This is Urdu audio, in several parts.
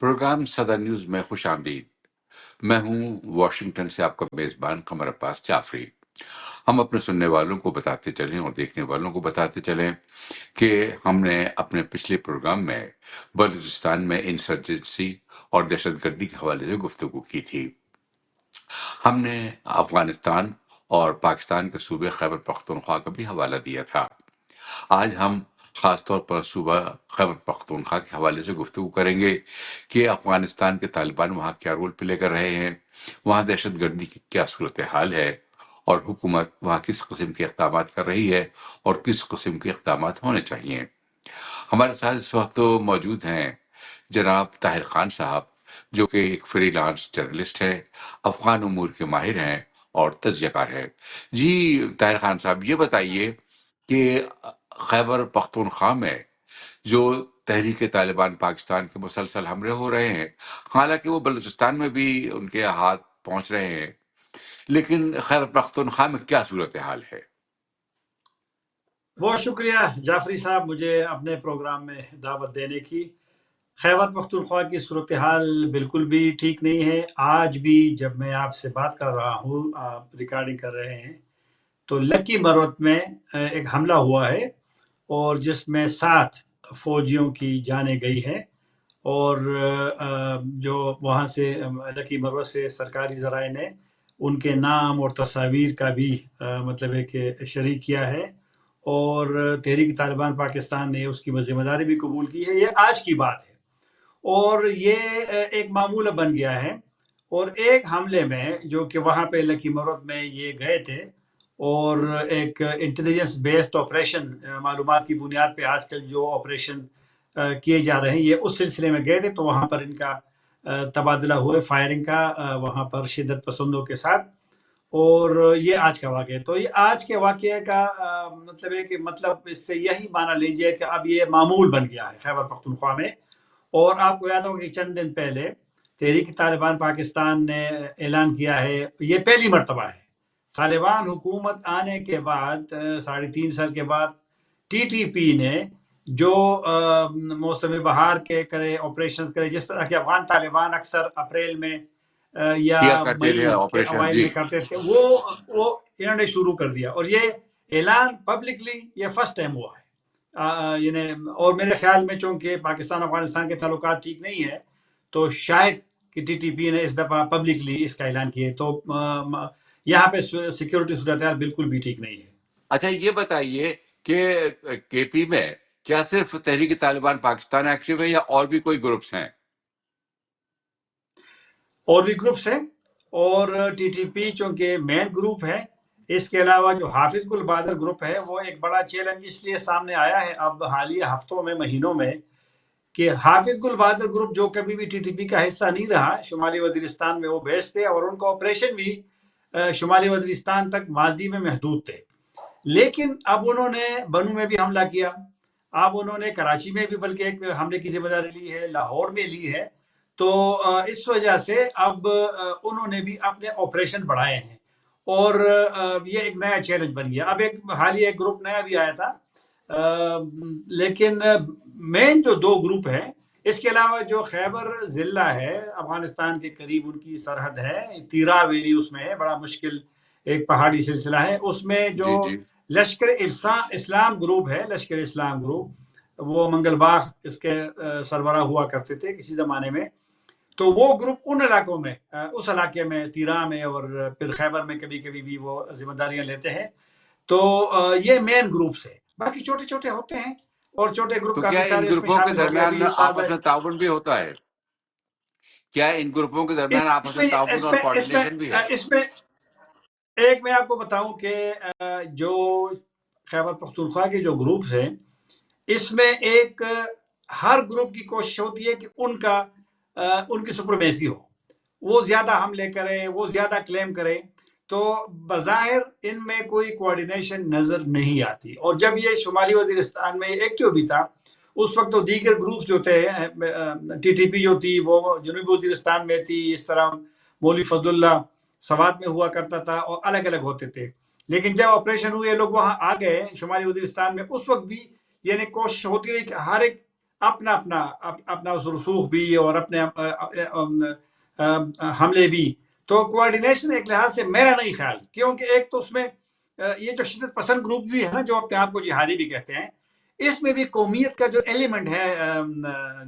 پروگرام صدر نیوز میں خوش آمدید۔ میں ہوں واشنگٹن سے آپ کا میزبان قمر عباس جعفری۔ ہم اپنے سننے والوں کو بتاتے چلیں اور دیکھنے والوں کو بتاتے چلیں کہ ہم نے اپنے پچھلے پروگرام میں بلوچستان میں انسرجنسی اور دہشت گردی کے حوالے سے گفتگو کی تھی۔ ہم نے افغانستان اور پاکستان کے صوبے خیبر پختونخوا کا بھی حوالہ دیا تھا۔ آج ہم خاص طور پر صوبہ خیبر پختونخوا کے حوالے سے گفتگو کریں گے کہ افغانستان کے طالبان وہاں کیا رول پلے کر رہے ہیں، وہاں دہشت گردی کی کیا صورتحال ہے، اور حکومت وہاں کس قسم کے اقدامات کر رہی ہے اور کس قسم کے اقدامات ہونے چاہیے۔ ہمارے ساتھ اس وقت تو موجود ہیں جناب طاہر خان صاحب، جو کہ ایک فری لانس جرنلسٹ ہے، افغان امور کے ماہر ہیں اور تجزیہ کار ہے۔ جی طاہر خان صاحب، یہ بتائیے کہ خیبر پختونخوا میں جو تحریک طالبان پاکستان کے مسلسل حملے ہو رہے ہیں، حالانکہ وہ بلوچستان میں بھی ان کے ہاتھ پہنچ رہے ہیں، لیکن خیبر پختونخوا میں کیا صورتحال ہے؟ بہت شکریہ جعفری صاحب مجھے اپنے پروگرام میں دعوت دینے کی۔ خیبر پختونخوا کی صورتحال بالکل بھی ٹھیک نہیں ہے۔ آج بھی جب میں آپ سے بات کر رہا ہوں، آپ ریکارڈنگ کر رہے ہیں، تو لکی مروت میں ایک حملہ ہوا ہے اور جس میں 7 فوجیوں کی جانیں گئی ہے، اور جو وہاں سے لکی مروت سے سرکاری ذرائع نے ان کے نام اور تصاویر کا بھی مطلب ہے کہ شریک کیا ہے، اور تحریک طالبان پاکستان نے اس کی ذمہ داری بھی قبول کی ہے۔ یہ آج کی بات ہے اور یہ ایک معمول بن گیا ہے۔ اور ایک حملے میں جو کہ وہاں پہ لکی مروت میں یہ گئے تھے، اور ایک انٹیلیجنس بیسڈ آپریشن، معلومات کی بنیاد پہ آج کل جو آپریشن کیے جا رہے ہیں، یہ اس سلسلے میں گئے تھے، تو وہاں پر ان کا تبادلہ ہوئے فائرنگ کا وہاں پر شدت پسندوں کے ساتھ، اور یہ آج کا واقعہ ہے۔ تو یہ آج کے واقعے کا مطلب ہے کہ مطلب اس سے یہی معنی لیجئے کہ اب یہ معمول بن گیا ہے خیبر پختونخوا میں۔ اور آپ کو یاد ہوگا کہ چند دن پہلے تحریک طالبان پاکستان نے اعلان کیا ہے، یہ پہلی مرتبہ ہے طالبان حکومت آنے کے بعد 3.5 سال کے بعد ٹی ٹی پی نے جو موسم بہار کے کرے آپریشنز کرے، جس طرح کے افغان طالبان اکثر اپریل میں یا کیا کرتے تھے مئی کے آپریشن؟ اوائل جی میں کرتے تھے، وہ انہوں نے شروع کر دیا، اور یہ اعلان پبلکلی یہ فرسٹ ٹائم ہوا ہے۔ یعنی اور میرے خیال میں چونکہ پاکستان افغانستان کے تعلقات ٹھیک نہیں ہے، تو شاید کہ ٹی ٹی پی نے اس دفعہ پبلکلی اس کا اعلان کیا ہے، تو یہاں پہ سیکیورٹی صورتحال بالکل بھی ٹھیک نہیں ہے۔ اچھا، یہ بتائیے کہ کے پی میں کیا صرف تحریک طالبان پاکستان ایکٹیو ہے یا اور بھی کوئی گروپس ہیں؟ اور بھی گروپس ہیں، اور ٹی ٹی پی چونکہ مین گروپ ہے، اس کے علاوہ جو حافظ گل بہادر گروپ ہے وہ ایک بڑا چیلنج اس لیے سامنے آیا ہے اب حالیہ ہفتوں میں، مہینوں میں، کہ حافظ گل بہادر گروپ جو کبھی بھی ٹی ٹی پی کا حصہ نہیں رہا، شمالی وزیرستان میں وہ بیس تھے اور ان کا آپریشن بھی شمالی وزیرستان تک ماضی میں محدود تھے، لیکن اب انہوں نے بنو میں بھی حملہ کیا، اب انہوں نے کراچی میں بھی بلکہ ایک حملے کی ذمہ داری لی ہے، لاہور میں لی ہے، تو اس وجہ سے اب انہوں نے بھی اپنے آپریشن بڑھائے ہیں، اور یہ ایک نیا چیلنج بن گیا۔ اب ایک حالیہ ایک گروپ نیا بھی آیا تھا، لیکن مین جو 2 گروپ ہیں، اس کے علاوہ جو خیبر ضلع ہے افغانستان کے قریب ان کی سرحد ہے، تیرا ویلی اس میں ہے، بڑا مشکل ایک پہاڑی سلسلہ ہے، اس میں جو جی جی لشکر اسلام گروپ ہے، لشکر اسلام گروپ، وہ منگل باغ اس کے سربراہ ہوا کرتے تھے کسی زمانے میں، تو وہ گروپ ان علاقوں میں، اس علاقے میں تیرا میں اور پھر خیبر میں کبھی کبھی بھی وہ ذمہ داریاں لیتے ہیں، تو یہ مین گروپس ہے، باقی چھوٹے چھوٹے ہوتے ہیں اور چھوٹے گروپ تو کیا کافی ان سارے اس میں گروپوں کے شامل ہو گئے۔ درمیان ابھی استاد آپس میں تعاون بھی ہوتا ہے؟ کیا ان گروپوں کے درمیان آپس اس میں میں تعاون اس اور میں اس میں کوارڈینیشن بھی ہے؟ اس میں ایک میں آپ کو بتاؤں کہ جو خیبر پختونخوا کے جو گروپس ہیں، اس میں ایک ہر گروپ کی کوشش ہوتی ہے کہ ان کی سپرمیسی ہو، وہ زیادہ حملے کرے، وہ زیادہ کلیم کرے، تو بظاہر ان میں کوئی کوارڈینیشن نظر نہیں آتی۔ اور جب یہ شمالی وزیرستان میں ایکٹیو بھی تھا، اس وقت تو دیگر گروپس جو تھے، ٹی ٹی پی جو تھی وہ جنوبی وزیرستان میں تھی، اس طرح مولوی فضل اللہ سوات میں ہوا کرتا تھا، اور الگ الگ ہوتے تھے، لیکن جب آپریشن ہوئے لوگ وہاں آ گئے شمالی وزیرستان میں، اس وقت بھی یعنی کوشش ہوتی رہی کہ ہر ایک اپنا اپنا اپنا اس رسوخ بھی اور اپنے حملے بھی. تو کوآرڈینیشن ایک لحاظ سے میرا نہیں خیال، کیونکہ ایک تو اس میں یہ جو شدت پسند گروپ بھی ہے نا جو اپنے آپ کو جہادی بھی کہتے ہیں، اس میں بھی قومیت کا جو ایلیمنٹ ہے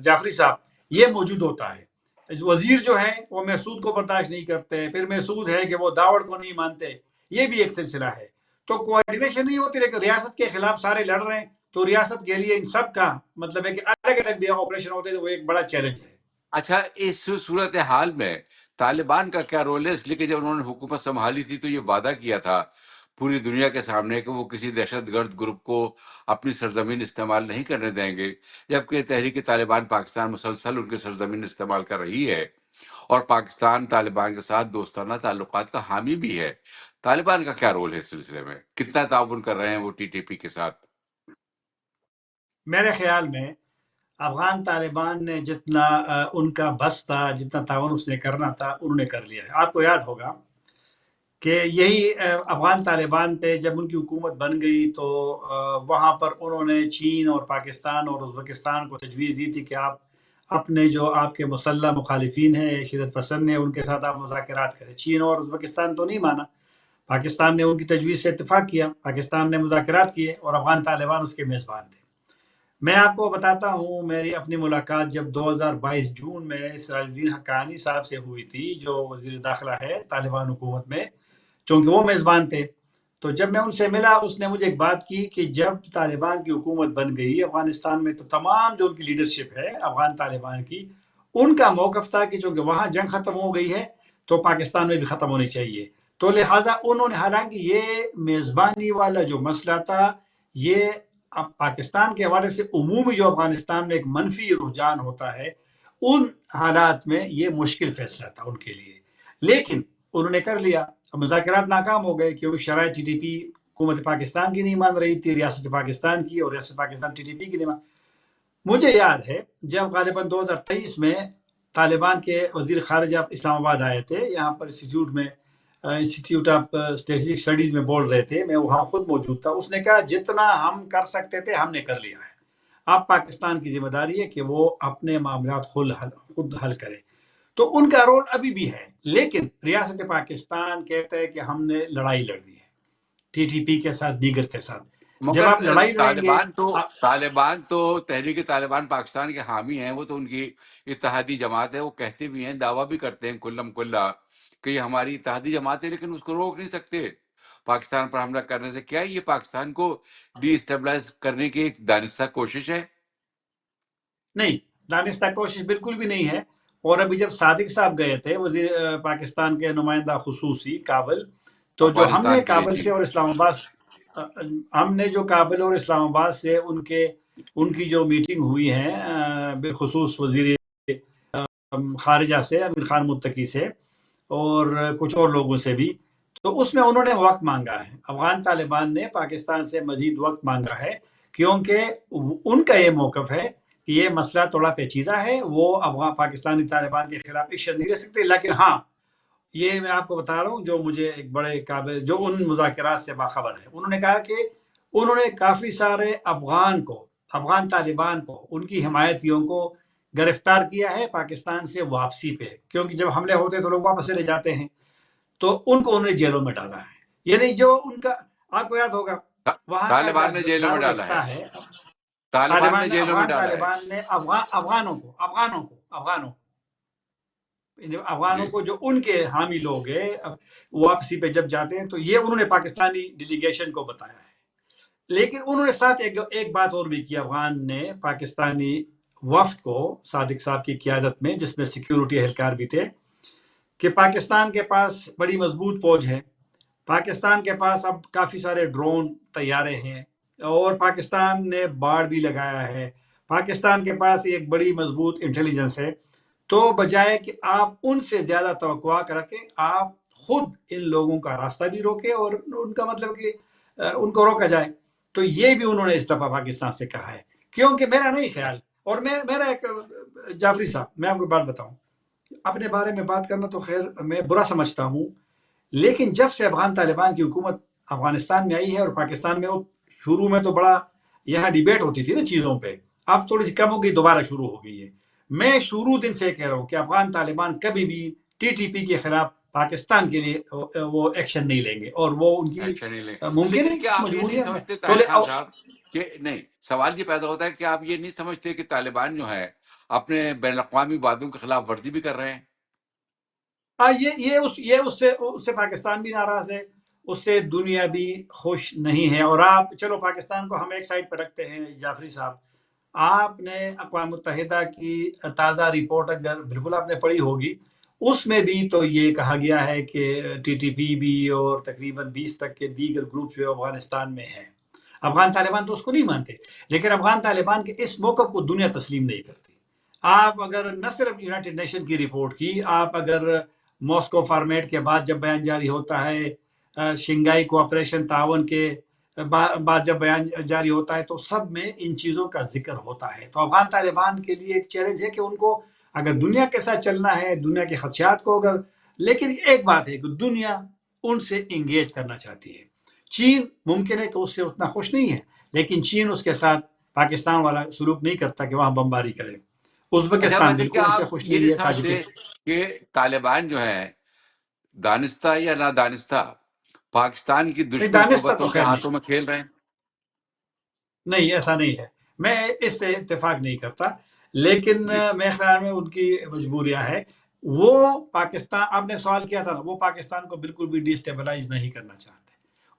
جعفری صاحب یہ موجود ہوتا ہے. وزیر جو ہے وہ محسود کو برداشت نہیں کرتے، پھر محسود ہے کہ وہ داوڑ کو نہیں مانتے، یہ بھی ایک سلسلہ ہے. تو کوآرڈینیشن نہیں ہوتی، لیکن ریاست کے خلاف سارے لڑ رہے ہیں، تو ریاست کے لیے ان سب کا مطلب ہے کہ الگ الگ بھی آپریشن ہوتے ہیں، تو وہ ایک بڑا چیلنج ہے. اچھا، اس صورتحال میں طالبان کا کیا رول ہے؟ اس لیے کہ جب انہوں نے حکومت سنبھالی تھی تو یہ وعدہ کیا تھا پوری دنیا کے سامنے کہ وہ کسی دہشت گرد گروپ کو اپنی سرزمین استعمال نہیں کرنے دیں گے، جبکہ تحریک طالبان پاکستان مسلسل ان کی سرزمین استعمال کر رہی ہے اور پاکستان طالبان کے ساتھ دوستانہ تعلقات کا حامی بھی ہے. طالبان کا کیا رول ہے اس سلسلے میں؟ کتنا تعاون کر رہے ہیں وہ TTP کے ساتھ؟ میرے خیال میں افغان طالبان نے جتنا ان کا بس تھا، جتنا تعاون اس نے کرنا تھا، انہوں نے کر لیا ہے. آپ کو یاد ہوگا کہ یہی افغان طالبان تھے جب ان کی حکومت بن گئی تو وہاں پر انہوں نے چین اور پاکستان اور ازبکستان کو تجویز دی تھی کہ آپ اپنے جو آپ کے مسلح مخالفین ہیں، شدت پسند ہیں، ان کے ساتھ آپ مذاکرات کریں. چین اور ازبکستان تو نہیں مانا، پاکستان نے ان کی تجویز سے اتفاق کیا، پاکستان نے مذاکرات کیے اور افغان طالبان اس کے میزبان تھے. میں آپ کو بتاتا ہوں، میری اپنی ملاقات جب 2022 جون میں سراج الدین حقانی صاحب سے ہوئی تھی جو وزیر داخلہ ہے طالبان حکومت میں، چونکہ وہ میزبان تھے. تو جب میں ان سے ملا، اس نے مجھے ایک بات کی کہ جب طالبان کی حکومت بن گئی افغانستان میں تو تمام جو ان کی لیڈرشپ ہے افغان طالبان کی، ان کا موقف تھا کہ چونکہ وہاں جنگ ختم ہو گئی ہے تو پاکستان میں بھی ختم ہونی چاہیے. تو لہٰذا انہوں نے، حالانکہ یہ میزبانی والا جو مسئلہ تھا، یہ اب پاکستان کے حوالے سے عمومی جو افغانستان میں ایک منفی رجحان ہوتا ہے، ان حالات میں یہ مشکل فیصلہ تھا ان کے لیے، لیکن انہوں نے کر لیا. مذاکرات ناکام ہو گئے کیونکہ شرائط TTP حکومت پاکستان کی نہیں مان رہی تھی، ریاست پاکستان کی، اور ریاست پاکستان TTP کی نہیں مان. مجھے یاد ہے جب غالباً 2023 میں طالبان کے وزیر خارجہ اسلام آباد آئے تھے، یہاں پر انسٹیٹیوٹ آف اسٹریٹجک اسٹڈیز میں بول رہے تھے، میں وہاں خود موجود تھا. اس نے کہا جتنا ہم کر سکتے تھے ہم نے کر لیا ہے، اب پاکستان کی ذمہ داری ہے کہ وہ اپنے معاملات خود حل کرے. تو ان کا رول ابھی بھی ہے، لیکن ریاست پاکستان کہتا ہے کہ ہم نے لڑائی لڑ دی ہے TTP کے ساتھ، دیگر کے ساتھ. جب مگر آپ لڑائی لڑیں گے، طالبان تو تحریک طالبان پاکستان کے حامی ہیں، وہ تو ان کی اتحادی جماعت ہے. وہ کہتے بھی ہیں، دعویٰ بھی کرتے ہیں کلم کلا کہ یہ ہماری اتحادی جماعت ہے، لیکن اس کو روک نہیں سکتے پاکستان پر حملہ کرنے سے. کیا یہ پاکستان کو ڈی اسٹیبلائز کرنے کی ایک دانستہ کوشش ہے؟ نہیں، دانستہ کوشش بالکل بھی نہیں ہے. اور ابھی جب صادق صاحب گئے تھے وزیر پاکستان کے نمائندہ خصوصی کابل، تو جو ہم نے افغانستان کے لیے، کابل جی. سے اور اسلام آباد، ہم نے جو کابل اور اسلام آباد سے ان کی جو میٹنگ ہوئی ہے بالخصوص وزیر خارجہ سے امین خان متقی سے اور کچھ اور لوگوں سے بھی، تو اس میں انہوں نے وقت مانگا ہے. افغان طالبان نے پاکستان سے مزید وقت مانگا ہے کیونکہ ان کا یہ موقف ہے کہ یہ مسئلہ تھوڑا پیچیدہ ہے، وہ افغان پاکستانی طالبان کے خلاف ایکشن نہیں لے سکتے. لیکن ہاں، یہ میں آپ کو بتا رہا ہوں جو مجھے ایک بڑے قابل جو ان مذاکرات سے باخبر ہے، انہوں نے کہا کہ انہوں نے کافی سارے افغان طالبان کو، ان کی حمایتیوں کو گرفتار کیا ہے پاکستان سے واپسی پہ، کیونکہ جب حملے ہوتے ہیں تو لوگ واپس چلے جاتے ہیں، تو ان کو انہوں نے جیلوں میں ڈالا ہے. یعنی جو ان کا، آپ کو یاد ہوگا وہاں کا طالبان نے جیلوں میں ڈالا ہے. دارالفتہ ہے. طالبان نے جیلوں میں افغان ڈالا ہے. طالبان نے افغانوں کو جو ان کے حامی لوگ ہیں واپسی پہ جب جاتے ہیں تو یہ انہوں نے پاکستانی ڈیلیگیشن کو بتایا ہے. لیکن انہوں نے ساتھ ایک بات اور بھی کی، افغان نے پاکستانی وفد کو صادق صاحب کی قیادت میں، جس میں سیکیورٹی اہلکار بھی تھے، کہ پاکستان کے پاس بڑی مضبوط فوج ہے، پاکستان کے پاس اب کافی سارے ڈرون طیارے ہیں، اور پاکستان نے باڑ بھی لگایا ہے، پاکستان کے پاس ایک بڑی مضبوط انٹیلیجنس ہے. تو بجائے کہ آپ ان سے زیادہ توقع کر کے آپ خود ان لوگوں کا راستہ بھی روکے اور ان کا مطلب کہ ان کو روکا جائے. تو یہ بھی انہوں نے اس دفعہ پاکستان سے کہا ہے. کیونکہ میرا نہیں خیال، اور میرا ایک جعفری صاحب، میں آپ کو بات بتاؤں، اپنے بارے میں بات کرنا تو خیر میں برا سمجھتا ہوں، لیکن جب سے افغان طالبان کی حکومت افغانستان میں آئی ہے اور پاکستان میں، وہ شروع میں تو بڑا یہاں ڈیبیٹ ہوتی تھی نا چیزوں پہ، اب تھوڑی سی کم ہو گئی، دوبارہ شروع ہو گئی ہے۔ میں شروع دن سے کہہ رہا ہوں کہ افغان طالبان کبھی بھی ٹی ٹی پی کے خلاف پاکستان کے لیے وہ ایکشن نہیں لیں گے، اور وہ ان کی ایکشن نہیں لیں۔ ممکن ہے لیکن کیا آپ یہ نہیں مجبوریاں ہیں سمجھتے تو طاہر خان صاحب کہ نہیں، سوال یہ پیدا ہوتا ہے کہ آپ یہ نہیں سمجھتے کہ طالبان جو ہے اپنے بین الاقوامی وعدوں کے خلاف ورزی بھی کر رہے ہیں؟ یہ اس سے پاکستان بھی ناراض ہے، اس سے دنیا بھی خوش نہیں ہے۔ اور آپ چلو پاکستان کو ہم ایک سائڈ پہ رکھتے ہیں جعفری صاحب، آپ نے اقوام متحدہ کی تازہ رپورٹ اگر بالکل آپ نے پڑھی ہوگی، اس میں بھی تو یہ کہا گیا ہے کہ ٹی ٹی پی بھی اور تقریباً 20 تک کے دیگر گروپ جو افغانستان میں ہیں، افغان طالبان تو اس کو نہیں مانتے، لیکن افغان طالبان کے اس موقف کو دنیا تسلیم نہیں کرتی۔ آپ اگر نہ صرف یونائٹڈ نیشن کی رپورٹ کی، آپ اگر ماسکو فارمیٹ کے بعد جب بیان جاری ہوتا ہے، شنگائی کوآپریشن تعاون کے بعد جب بیان جاری ہوتا ہے، تو سب میں ان چیزوں کا ذکر ہوتا ہے۔ تو افغان طالبان کے لیے ایک چیلنج ہے کہ ان کو اگر دنیا کے ساتھ چلنا ہے، دنیا کے خدشات کو اگر، لیکن ایک بات ہے کہ دنیا ان سے انگیج کرنا چاہتی ہے۔ چین ممکن ہے کہ اس سے اتنا خوش نہیں ہے، لیکن چین اس کے ساتھ پاکستان والا سلوک نہیں کرتا کہ وہاں بمباری کرے۔ اچھا، ازبکستان ویسے بالکل کیا ان سے آپ خوش یہ نہیں نہیں ہے، سمجھتے تاجکستان۔ کہ طالبان جو ہے دانستہ یا نادانستہ پاکستان کی نہیں، دشمن دانستہ تو قوتوں کے خیر نہیں، ہاتھوں میں کھیل رہے ہیں؟ نہیں ایسا نہیں ہے، میں اس سے اتفاق نہیں کرتا، لیکن جی میرے خیال میں ان کی مجبوریاں ہیں۔ وہ پاکستان، آپ نے سوال کیا تھا نا، وہ پاکستان کو بالکل بھی ڈی اسٹیبلائز نہیں کرنا چاہتے،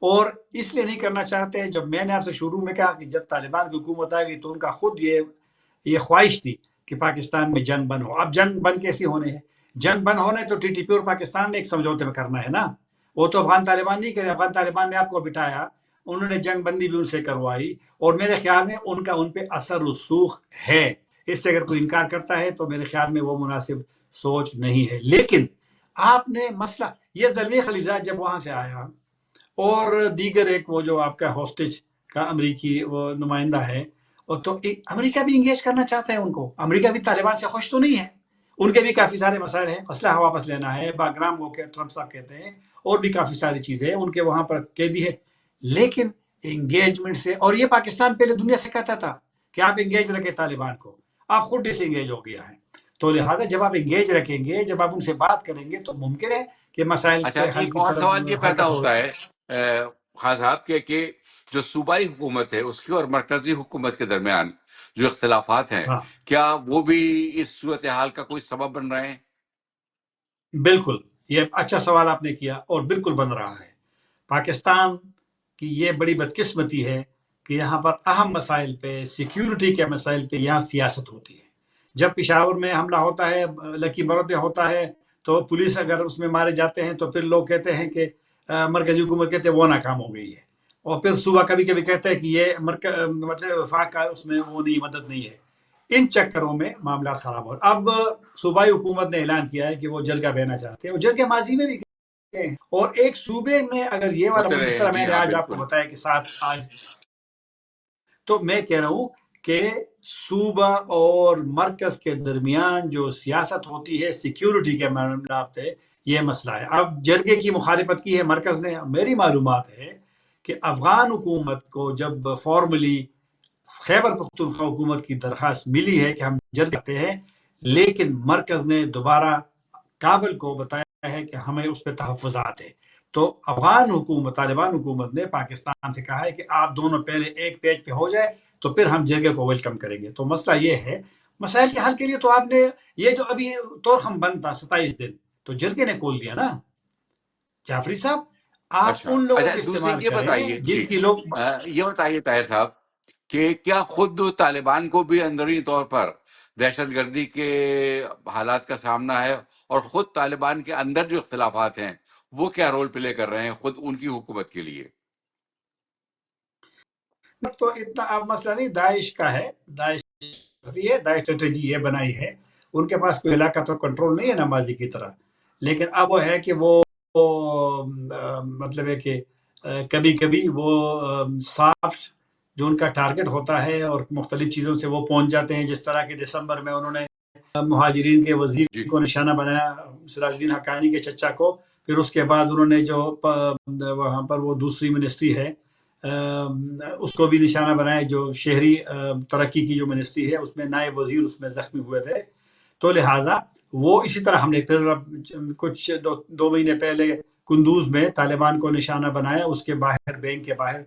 اور اس لیے نہیں کرنا چاہتے۔ جب میں نے آپ سے شروع میں کہا کہ جب طالبان کی حکومت آئے گی تو ان کا خود یہ خواہش تھی کہ پاکستان میں جنگ بند ہو۔ اب جنگ بند کیسی ہونے ہے؟ جنگ بند ہونے تو ٹی ٹی پی اور پاکستان نے ایک سمجھوتے میں کرنا ہے نا، وہ تو افغان طالبان نہیں کرے۔ افغان طالبان نے آپ کو بٹھایا، انہوں نے جنگ بندی بھی ان سے کروائی، اور میرے خیال میں ان کا ان پہ اثر رسوخ ہے۔ اس سے اگر کوئی انکار کرتا ہے تو میرے خیال میں وہ مناسب سوچ نہیں ہے۔ لیکن آپ نے مسئلہ یہ زلمی خلیلزاد جب وہاں سے آیا، اور دیگر ایک وہ جو آپ کا ہاسٹیج کا امریکی وہ نمائندہ ہے، اور تو امریکہ بھی انگیج کرنا چاہتا ہے ان کو۔ امریکہ بھی طالبان سے خوش تو نہیں ہے، ان کے بھی کافی سارے مسائل ہیں، اسلحہ واپس لینا ہے، باگرام وہ کہ ٹرمپ صاحب کہتے ہیں، اور بھی کافی ساری چیزیں ہیں ان کے وہاں پر قیدی ہے۔ لیکن انگیجمنٹ سے، اور یہ پاکستان پہلے دنیا سے کہتا تھا کہ آپ انگیج رکھیں طالبان کو، آپ خود ڈس انگیج ہو گیا ہے۔ تو لہٰذا جب آپ انگیج رکھیں گے، جب آپ ان سے بات کریں گے، تو ممکن ہے کہ مسائل اچھا، کے حل ایک کی اور طرف سوال یہ پیدا حرکت ہوتا ہوگی۔ ہے خان صاحب کہ جو صوبائی حکومت ہے اس کی اور مرکزی حکومت کے درمیان جو اختلافات ہیں، ہاں کیا وہ بھی اس صورتحال کا کوئی سبب بن رہے ہیں؟ بالکل، یہ اچھا سوال آپ نے کیا، اور بالکل بن رہا ہے۔ پاکستان کی یہ بڑی بدقسمتی ہے کہ یہاں پر اہم مسائل پہ، سیکیورٹی کے مسائل پہ یہاں سیاست ہوتی ہے۔ جب پشاور میں حملہ ہوتا ہے، لکی برود میں ہوتا ہے، تو پولیس اگر اس میں مارے جاتے ہیں تو پھر لوگ کہتے ہیں کہ مرکزی حکومت کہتے ہیں وہ ناکام ہو گئی ہے، اور پھر صوبہ کبھی کبھی کہتا ہے کہ یہ مطلب وفاق کا اس میں وہ نہیں، مدد نہیں ہے۔ ان چکروں میں معاملات خراب ہو۔ اب صوبائی حکومت نے اعلان کیا ہے کہ وہ جرگہ بہنا چاہتے ہیں، وہ جرگہ ماضی میں بھی گئے ہیں، اور ایک صوبے میں اگر یہ والا ہوتے جس رہے ہیں، طرح میں جی نے ہاں آج آپ کو بالکل۔ بتایا کہ ساتھ آج، تو میں کہہ رہا ہوں کہ صوبہ اور مرکز کے درمیان جو سیاست ہوتی ہے سیکیورٹی کے معاملات پہ، یہ مسئلہ ہے۔ اب جرگے کی مخالفت کی ہے مرکز نے۔ میری معلومات ہے کہ افغان حکومت کو جب فارملی خیبر پختونخوا حکومت کی درخواست ملی ہے کہ ہم جرگے کرتے ہیں، لیکن مرکز نے دوبارہ کابل کو بتایا ہے کہ ہمیں اس پہ تحفظات ہے۔ تو افغان حکومت، طالبان حکومت نے پاکستان سے کہا ہے کہ آپ دونوں پہلے ایک پیج پہ ہو جائے تو پھر ہم جرگے کو ویلکم کریں گے۔ تو مسئلہ یہ ہے، مسائل کے حل کے لیے تو آپ نے یہ جو ابھی طورخم بند تھا 27 دن، تو جرگے نے کھول دیا نا جعفری صاحب۔ آپ اچھا ان لوگوں اچھا، کو دوسری استعمال یہ کریں بتائیے جن جی، کی لوگ، یہ بتائیے طاہر صاحب کہ کیا خود طالبان کو بھی اندرونی طور پر دہشت گردی کے حالات کا سامنا ہے، اور خود طالبان کے اندر جو اختلافات ہیں وہ کیا رول پلے کر رہے ہیں خود ان کی حکومت کے لیے؟ تو اتنا اب مسئلہ نہیں داعش کا ہے، داعش اسٹریٹجی یہ بنائی ہے، ان کے پاس کوئی علاقہ تو کنٹرول نہیں ہے نا ماضی کی طرح، لیکن اب وہ ہے کہ وہ مطلب ہے کہ کبھی کبھی وہ سافٹ جو ان کا ٹارگٹ ہوتا ہے اور مختلف چیزوں سے وہ پہنچ جاتے ہیں، جس طرح کہ دسمبر میں انہوں نے مہاجرین کے جی وزیر کو نشانہ بنایا، سراج الدین حقانی کے چچا کو، پھر اس کے بعد انہوں نے جو وہاں پر وہ دوسری منسٹری ہے اس کو بھی نشانہ بنایا، جو شہری ترقی کی جو منسٹری ہے اس میں نائب وزیر اس میں زخمی ہوئے تھے، تو لہٰذا وہ اسی طرح ہم نے پھر کچھ دو مہینے پہلے کندوز میں طالبان کو نشانہ بنایا، اس کے باہر بینک کے باہر،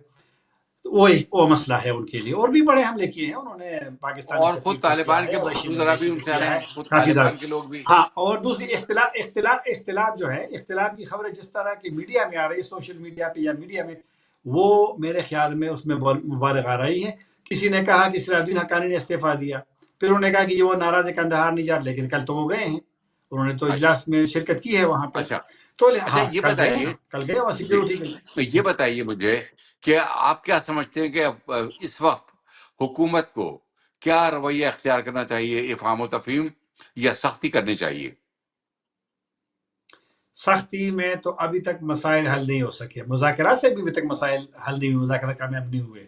وہ مسئلہ ہے ان کے لیے۔ اور بھی بڑے حملے کیے ہیں انہوں نے، پاکستانی اور سفیر خود پہ کیا طالبان کے ہے، رشین وزراء بھی ایمبیسی ان پہ سے آ رہے کیا ہے، ہیں، خود کافی زیادہ۔ طالبان کے لوگ بھی۔ ہاں، اور دوسری اختلاف جو ہے، اختلاف کی خبریں جس طرح کی میڈیا میں آ رہی ہے، سوشل میڈیا پہ یا میڈیا میں، وہ میرے خیال میں اس میں مبالغہ آ رہی ہے۔ کسی نے کہا کہ صلاح الدین حقانی نے استعفیٰ دیا، پھر انہوں نے کہا کہ یہ وہ ناراض قندھار نہیں جا رہا، لیکن کل تو وہ گئے ہیں، انہوں نے تو اچھا اجلاس میں شرکت کی ہے وہاں پہ۔ اچھا تو اچھا، ہاں، یہ کل گئے بتائیے، نا، کل گئے اور جی، سیکورٹی کے لیے۔ یہ بتائیے مجھے کہ آپ کیا سمجھتے ہیں کہ اس وقت حکومت کو کیا رویہ اختیار کرنا چاہیے، افہام و تفہیم یا سختی کرنی چاہیے؟ سختی میں تو ابھی تک مسائل حل نہیں ہو سکے، مذاکرات سے بھی ابھی تک مسائل حل نہیں ہوئے، مذاکرات کامیاب نہیں ہوئے۔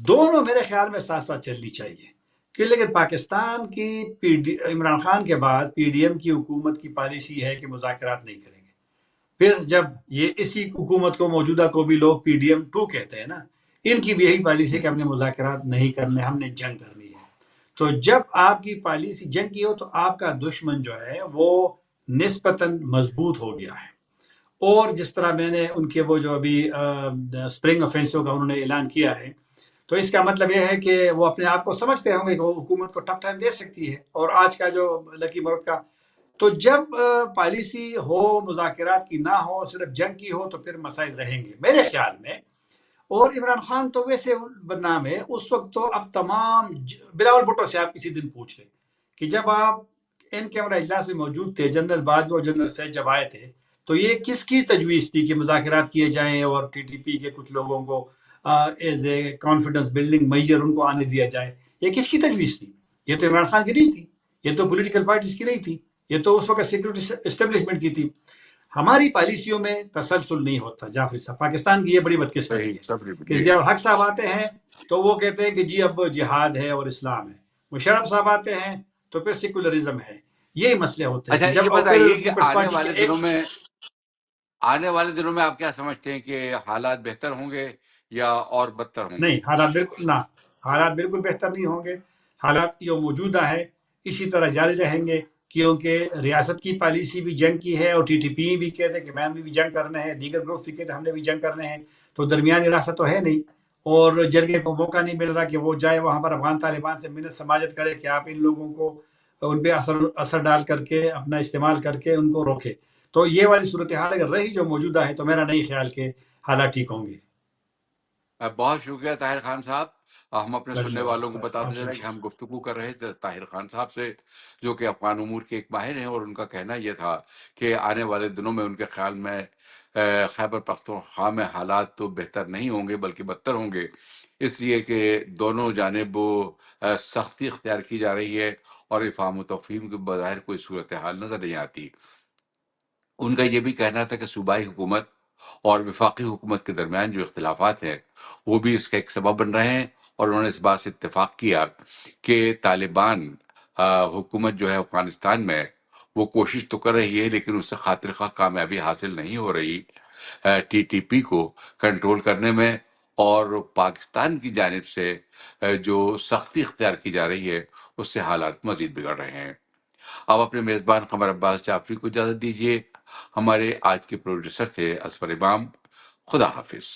دونوں میرے خیال میں ساتھ ساتھ چلنی چاہیے، کہ لیکن پاکستان کی عمران خان کے بعد پی ڈی ایم کی حکومت کی پالیسی ہے کہ مذاکرات نہیں کریں گے۔ پھر جب یہ اسی حکومت کو موجودہ کو بھی لوگ پی ڈی ایم 2 کہتے ہیں نا، ان کی بھی یہی پالیسی کہ ہم نے مذاکرات نہیں کرنے، ہم نے جنگ کرنی ہے۔ تو جب آپ کی پالیسی جنگ کی ہو تو آپ کا دشمن جو ہے وہ نسبتاً مضبوط ہو گیا ہے۔ اور جس طرح میں نے ان کے وہ جو ابھی اسپرنگ آفینسوں کا انہوں نے اعلان کیا ہے، تو اس کا مطلب یہ ہے کہ وہ اپنے آپ کو سمجھتے ہوں گے کہ وہ حکومت کو ٹف ٹائم دے سکتی ہے۔ اور آج کا جو لکی مرد کا، تو جب پالیسی ہو مذاکرات کی نہ ہو، صرف جنگ کی ہو، تو پھر مسائل رہیں گے میرے خیال میں۔ اور عمران خان تو ویسے بدنام ہے اس وقت، تو اب تمام بلاول بھٹو سے آپ کسی دن پوچھ لیں کہ جب آپ ان کیمرہ اجلاس میں موجود تھے، جنرل باجوہ اور جنرل فیض جب آئے تھے، تو یہ کس کی تجویز تھی کہ مذاکرات کیے جائیں اور ٹی ٹی پی کے کچھ لوگوں کو as a confidence building measure ان کو آنے دیا جائے؟ یہ کس کی تجویز تھی؟ یہ تو عمران خان کی نہیں تھی، یہ تو پولیٹیکل پارٹیز کی نہیں تھی، یہ تو اس وقت سیکورٹی اسٹیبلشمنٹ کی تھی۔ ہماری پالیسیوں میں تسلسل نہیں ہوتا جعفری صاحب، پاکستان کی یہ بڑی بدقسمتی صحیح، ہے سب کہ جی۔ ضیاء الحق صاحب آتے ہیں تو وہ کہتے ہیں کہ جی اب جہاد ہے اور اسلام ہے، مشرف صاحب آتے ہیں تو پھر سیکولرزم ہے۔ یہی مسئلے ہوتے ہیں اچھا، کہ یہ جب، اور پھر بتائیے کہ پیپلز پارٹی کے ایک، آنے والے دنوں میں آپ کیا سمجھتے ہیں کہ حالات بہتر ہوں گے یا اور بدتر ہوں گے؟ نہیں، حالات بالکل نہ، حالات بالکل بہتر نہیں ہوں گے۔ حالات جو موجودہ ہے اسی طرح جاری رہیں گے، کیونکہ ریاست کی پالیسی بھی جنگ کی ہے، اور ٹی ٹی پی بھی کہتے ہیں کہ میں بھی جنگ کرنا ہے، دیگر گروپ بھی کہتے ہیں ہم نے بھی جنگ کرنے ہیں، تو درمیانی راستہ تو ہے نہیں۔ اور جرگے کو موقع نہیں مل رہا کہ وہ جائے وہاں پر افغان طالبان سے منت سماجت کرے کہ آپ ان لوگوں کو ان پہ اثر ڈال کر کے، اپنا استعمال کر کے ان کو روکے۔ تو یہ والی صورتحال اگر رہی جو موجودہ ہے، تو میرا نہیں خیال کہ حالات ٹھیک ہوں گے۔ بہت شکریہ طاہر خان صاحب۔ ہم اپنے سننے پلیزر والوں کو بتاتے چلیں کہ ہم گفتگو کر رہے تھے طاہر خان صاحب سے، جو کہ افغان امور کے ایک ماہر ہیں، اور ان کا کہنا یہ تھا کہ آنے والے دنوں میں ان کے خیال میں خیبر پختونخوا میں حالات تو بہتر نہیں ہوں گے بلکہ بدتر ہوں گے، اس لیے کہ دونوں جانب سختی اختیار کی جا رہی ہے اور افہام و تفہیم کے بظاہر کوئی صورتحال نظر نہیں آتی۔ ان کا یہ بھی کہنا تھا کہ صوبائی حکومت اور وفاقی حکومت کے درمیان جو اختلافات ہیں وہ بھی اس کا ایک سبب بن رہے ہیں، اور انہوں نے اس بات سے اتفاق کیا کہ طالبان حکومت جو ہے افغانستان میں، وہ کوشش تو کر رہی ہے لیکن اس سے خاطر خواہ کامیابی حاصل نہیں ہو رہی ٹی ٹی پی کو کنٹرول کرنے میں، اور پاکستان کی جانب سے جو سختی اختیار کی جا رہی ہے اس سے حالات مزید بگڑ رہے ہیں۔ اب اپنے میزبان قمر عباس جعفری کو اجازت دیجیے۔ ہمارے آج کے پروڈیوسر تھے اصفر امام۔ خدا حافظ۔